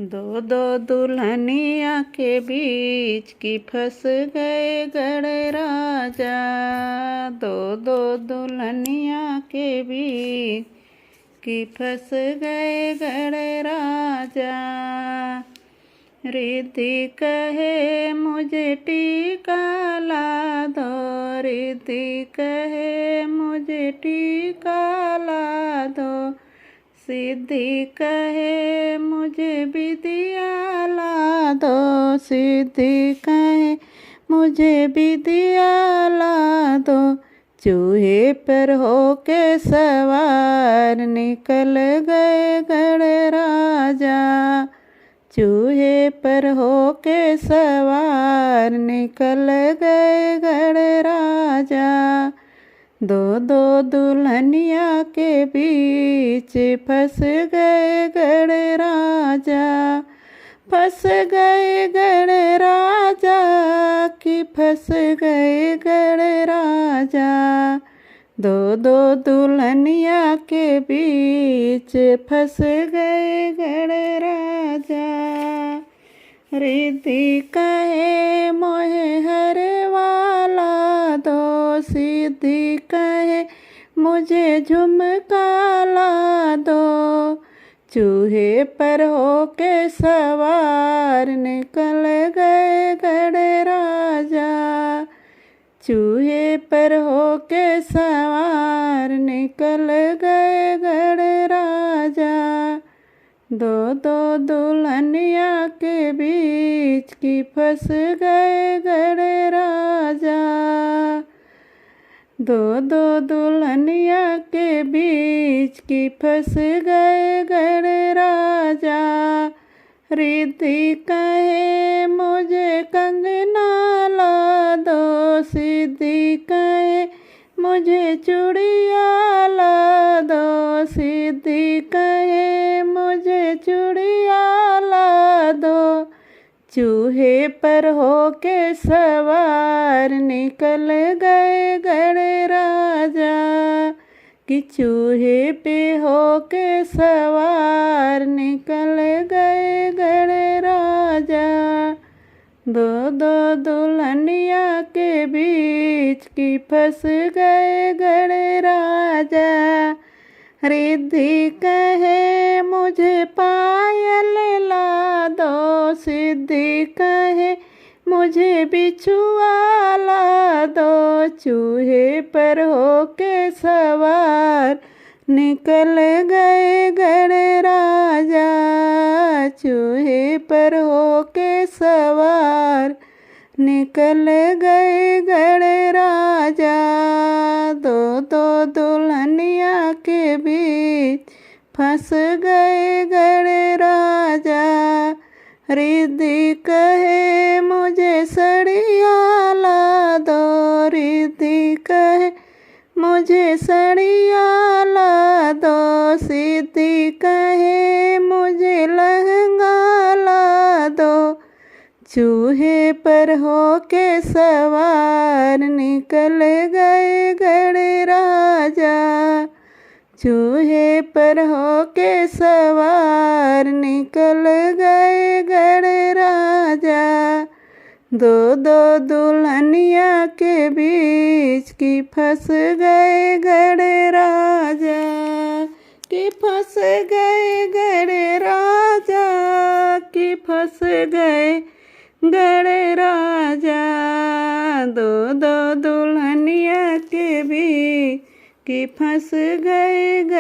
दो दो दुल्हनिया के बीच की फंस गए गड़े राजा। दो दो दुल्हनिया के बीच की फंस गए गड़े राजा। रिद्धि कहे मुझे टीका ला दो, रिद्धि कहे मुझे टीका ला दो, सिद्धि कहे मुझे विद्या ला दो, सिद्धि कहे मुझे विद्या ला दो। चूहे पर होके सवार निकल गए गड़े राजा। चूहे पर होके सवार निकल गए गड़े राजा। दो दो दुल्हनिया के बीच फंस गए गड़े राजा। फंस गए गड़े राजा कि फंस गए गड़े राजा। दो दो दुल्हनिया के बीच फंस गए गड़े राजा। रिद्धि कहे मोहे हरवा ला दो, सिद्धि कहे मुझे झुमका ला दो। चूहे पर होके सवार निकल गए गड़े राजा। चूहे पर होके सवार निकल गए गड़े राजा। दो दो दुल्हनिया के बीच की फंस गए गड़े राजा। दो दो दुल्हनिया के बीच की फंस गए गड़े राजा। रिद्धि कहे मुझे कंगना ला दो, सिद्धि कहे मुझे चूड़िया ला दो, सिद्धि कहे मुझे चूड़िया ला दो। चूहे पर होके सवार निकल गए गड़े राजा। कि चूहे पे होके सवार निकल गए गड़े राजा। दो दो दुल्हनिया के बीच की फंस गए गड़े राजा। रिद्धि कहे मुझे पायल ला दो, सिद्धि कहे मुझे बिछुआ ला दो। चूहे पर होके सवार निकल गए गड़े राजा। चूहे पर होके सवार निकल गए गड़े राजा। दो दो दुल्हनिया के बीच फंस गए गड़े राजा। रिद्धि कहे मुझे सड़िया ला दो, रिद्धि कहे मुझे सड़िया ला दो, सिद्धि कहे मुझे लहंगा ला दो। चूहे पर होके सवार निकल गए गड़े राजा। चूहे पर होके सवार निकल गए गड़े राजा। दो दो दुल्हनिया के बीच की फंस गए गड़े राजा। कि फंस गए गड़े राजा, कि फंस गए गड़े राजा। दो दो दुल्हनिया के बीच की फंस गए